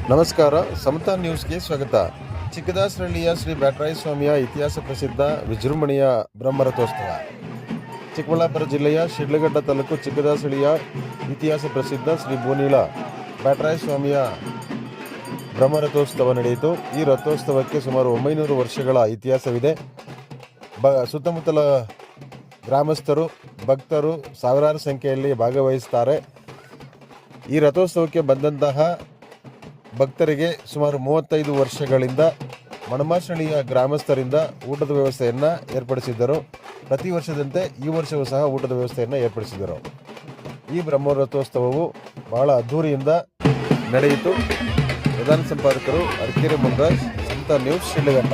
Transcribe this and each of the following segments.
ನಮಸ್ಕಾರ, ಸಮತಾ ನ್ಯೂಸ್ಗೆ ಸ್ವಾಗತ. ಚಿಕ್ಕದಾಸರಳ್ಳಿಯ ಶ್ರೀ ಬ್ಯಾಟರಾಯ ಸ್ವಾಮಿಯ ಇತಿಹಾಸ ಪ್ರಸಿದ್ಧ ವಿಜೃಂಭಣೆಯ ಬ್ರಹ್ಮರಥೋತ್ಸವ. ಚಿಕ್ಕಬಳ್ಳಾಪುರ ಜಿಲ್ಲೆಯ ಶಿಡ್ಲಘಟ್ಟ ತಾಲೂಕು ಚಿಕ್ಕದಾಸರಳ್ಳಿಯ ಇತಿಹಾಸ ಪ್ರಸಿದ್ಧ ಶ್ರೀ ಬೋನಿಳ ಬ್ಯಾಟರಾಯ ಸ್ವಾಮಿಯ ಬ್ರಹ್ಮರಥೋತ್ಸವ ನಡೆಯಿತು. ಈ ರಥೋತ್ಸವಕ್ಕೆ ಸುಮಾರು 900 ವರ್ಷಗಳ ಇತಿಹಾಸವಿದೆ. ಸುತ್ತಮುತ್ತಲ ಗ್ರಾಮಸ್ಥರು, ಭಕ್ತರು ಸಾವಿರಾರು ಸಂಖ್ಯೆಯಲ್ಲಿ ಭಾಗವಹಿಸುತ್ತಾರೆ. ಈ ರಥೋತ್ಸವಕ್ಕೆ ಬಂದಂತಹ ಭಕ್ತರಿಗೆ ಸುಮಾರು 35 ವರ್ಷಗಳಿಂದ ಮಣಮಾರ್ಶಳ್ಳಿಯ ಗ್ರಾಮಸ್ಥರಿಂದ ಊಟದ ವ್ಯವಸ್ಥೆಯನ್ನು ಏರ್ಪಡಿಸಿದ್ದರು. ಪ್ರತಿ ವರ್ಷದಂತೆ ಈ ವರ್ಷವೂ ಸಹ ಊಟದ ವ್ಯವಸ್ಥೆಯನ್ನು ಏರ್ಪಡಿಸಿದರು. ಈ ಬ್ರಹ್ಮರಥೋತ್ಸವವು ಬಹಳ ಅದ್ಧೂರಿಯಿಂದ ನಡೆಯಿತು. ಪ್ರಧಾನ ಸಂಪಾದಕರು ಅರಕೆರೆ ಮುನ್ರಾಜ್, ಸಮತಾ ನ್ಯೂಸ್, ಶಿಡ್ಲಘಟ್ಟ.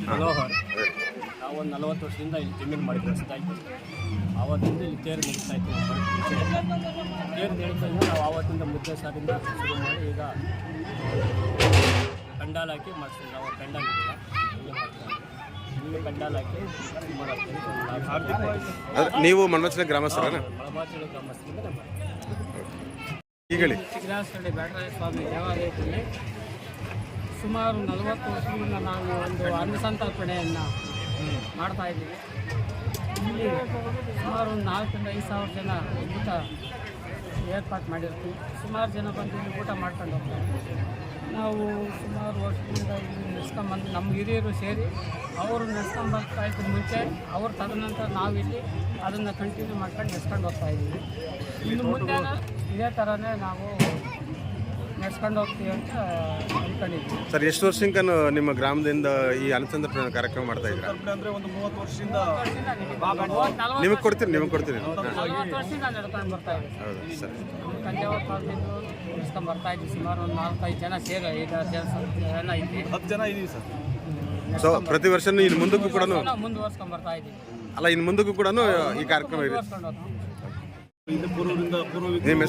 ಮನೋಹರ್, ನಾವು ಒಂದು 40 ವರ್ಷದಿಂದ ಇಲ್ಲಿ ಜಮೀನು ಮಾಡಿದ್ವಿ ಹೊಸದಾಗಿ. ಆವತ್ತಿಂದ ಇಲ್ಲಿ ತೇರು ನಡೀತಾ ಇತ್ತು. ತೇರು ನಡೀತಾ ಇದ್ದರೆ ನಾವು ಆವತ್ತಿಂದ ಮುದ್ದೆ ಸಾರಿಂದ ಶುರು ಮಾಡಿ ಈಗ ಪೆಂಡಾಲ್ ಹಾಕಿ ಮಾಡಿಸ್ತೀವಿ. ನಾವು ಪೆಂಡಾಲ್ ಇಲ್ಲ ಇಲ್ಲಿ ಪೆಂಡಾಲ್ ಹಾಕಿ ನೀವು ಮಣಮಾರ್ಶಳ್ಳಿ ಗ್ರಾಮಸ್ಥರ? ಮಣಮಾರ್ಶಳ್ಳಿ ಗ್ರಾಮಸ್ಥರಿಂದ ಈಗ ಹೇಳಿ. ಚಿಕ್ಕದಾಸರಳ್ಳಿ ಬ್ಯಾಟರಾಯ ಸ್ವಾಮಿ ದೇವಾಲಯದಲ್ಲಿ ಸುಮಾರು 40 ವರ್ಷದಿಂದ ನಾವು ಒಂದು ಅನ್ನಸಂತರ್ಪಣೆಯನ್ನು ಮಾಡ್ತಾ ಇದ್ದೀವಿ. ಇಲ್ಲಿ ಸುಮಾರು 4,000 5,000 ಜನ ಊಟ ಏರ್ಪಾಟ್ ಮಾಡಿರ್ತೀವಿ. ಸುಮಾರು ಜನ ಬಂದು ಇಲ್ಲಿ ಊಟ ಮಾಡ್ಕೊಂಡು ಹೋಗ್ತಾರೆ. ನಾವು ಸುಮಾರು ವರ್ಷದಿಂದ ಇಲ್ಲಿ ನಡೆಸ್ಕೊಂಬಂದು ನಮ್ಮ ಹಿರಿಯರು ಸೇರಿ ಅವರು ನಡೆಸ್ಕೊಂಬರ್ತಾ ಇದ್ದ ಮುಂಚೆ ಅವ್ರು ತದನಂತರ ನಾವಿಲ್ಲಿ ಅದನ್ನು ಕಂಟಿನ್ಯೂ ಮಾಡ್ಕೊಂಡು ನಡೆಸ್ಕೊಂಡು ಹೋಗ್ತಾ ಇದ್ದೀವಿ. ಇನ್ನು ಮುಂದೆ ಇದೇ ಥರನೇ ನಾವು ನಡೆಸ್ಕೊಂಡು ಹೋಗ್ತೀವಿ ಅಂತ ಅಂದ್ಕೊಂಡಿದ್ವಿ. ಸರ್, ಎಷ್ಟು ವರ್ಷಕ್ಕೆ ನಿಮ್ಮ ಗ್ರಾಮದಿಂದ ಈ ಅನ್ನಸಂತರ್ಪಣೆ ಕಾರ್ಯಕ್ರಮ ಮಾಡ್ತಾ ಇದ್ದೀರಾ? ಅಂದರೆ ಒಂದು 30 ವರ್ಷದಿಂದ ನಿಮಗೆ ಕೊಡ್ತೀರಿ 40 ವರ್ಷದಿಂದ ನಡ್ಕೊಂಡು ಬರ್ತಾ ಇದ್ದೀವಿ. ಹೌದು ಸರ್. ಕಂಜಾವರ ಕಾಲದಿಂದ ನಡೆಸ್ಕೊಂಡು ಬರ್ತಾ ಇದ್ವಿ. ಸುಮಾರು ಒಂದು 4-5 ಜನ ಸೇರಿ 5-6 ಜನ ಇದ್ವಿ. 10 ಜನ ಇದ್ದೀವಿ ಸರ್. ಸೊ ಪ್ರತಿ ವರ್ಷ ಇನ್ನು ಮುಂದಕ್ಕೂ ಕೂಡ ಮುಂದುವರ್ಸ್ಕೊಂಡು ಬರ್ತಾ ಇದ್ದೀವಿ. ಅಲ್ಲ, ಇನ್ನು ಮುಂದಕ್ಕೂ ಕೂಡ ಈ ಕಾರ್ಯಕ್ರಮ ಇದೆ. ಇದು ಪೂರ್ವದಿಂದ ನಿಮ್ಮ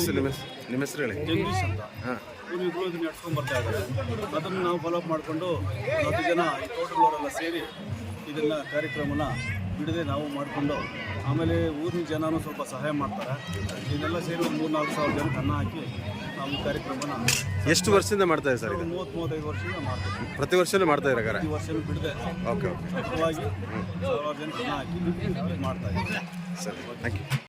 ಹೆಸರು ಹೇಳಿ. ಜಗದೀಶ್ ಅಂತ ಹಾಂ. ಪೂರ್ವಿಕರು ಇದನ್ನು ನಡ್ಸ್ಕೊಂಡು ಬರ್ತಾ ಇದ್ದಾರೆ. ಅದನ್ನು ನಾವು ಫಾಲೋಅಪ್ ಮಾಡಿಕೊಂಡು 10 ಜನ ಈ ತೋಟಗಳವರೆಲ್ಲ ಸೇರಿ ಇದನ್ನು ಕಾರ್ಯಕ್ರಮನ ಬಿಡದೆ ನಾವು ಮಾಡಿಕೊಂಡು ಆಮೇಲೆ ಊರಿನ ಜನನೂ ಸ್ವಲ್ಪ ಸಹಾಯ ಮಾಡ್ತಾರೆ. ಇದನ್ನೆಲ್ಲ ಸೇರಿ ಒಂದು 3-4 ಸಾವಿರ ಜನಕ್ಕೆ ಅನ್ನ ಹಾಕಿ ನಾವು ಈ ಕಾರ್ಯಕ್ರಮನ ಎಷ್ಟು ವರ್ಷದಿಂದ ಮಾಡ್ತಾ ಇದ್ದೀವಿ ಸರ್? 30-35 ವರ್ಷದಿಂದ ಮಾಡ್ತೀವಿ. ಪ್ರತಿ ವರ್ಷನೂ ಮಾಡ್ತಾ ಇದ್ದಾರೆ. ಈ ವರ್ಷನೂ ಬಿಡದೆ ಓಕೆ ಸತತವಾಗಿ 1,000 ಜನಕ್ಕೆ ಅನ್ನ ಹಾಕಿ ಮಾಡ್ತಾ ಇದ್ದೀವಿ. ಸರಿ, ಥ್ಯಾಂಕ್ ಯು.